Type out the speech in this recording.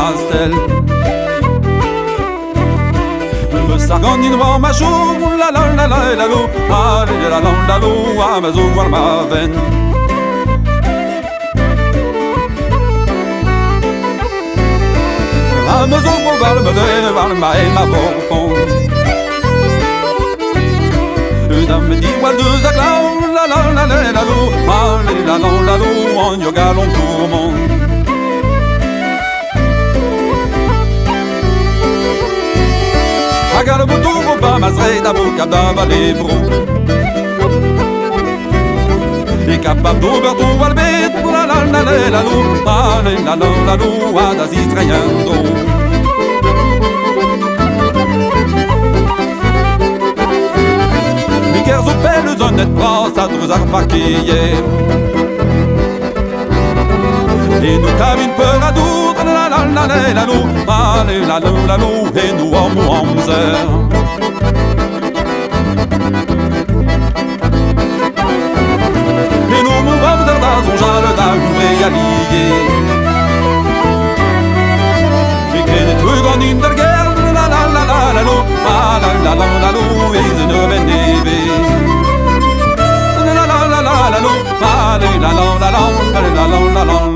pastel. Le sargon devant ma chou, la la la la la lou, ah la la la lou, ah ma zou voir ma veine. Ah ma zou voir ma veine, voir ma et ma bonbon. Une dame me dit ouais deux aclaus, la la la la la lou, ah la la la lou, en yoga l'on tourmente. Agar o butuvo ba masrei da boca da valebro. E capab do berto albet la la la la la lu, la la la la lu, adas estranhando. Miquers o pelo zonet bras a drus ar paqueier. E no camin per adur la la la la la lu, la la la lu, e no amo amzer. E no mo amzer da zonjale da gure a lier. E crede tu gant in der guerre la la la la la lu, la la la la lu, e ze ne ben neve. La la la la la lu, la la la la la la la la la.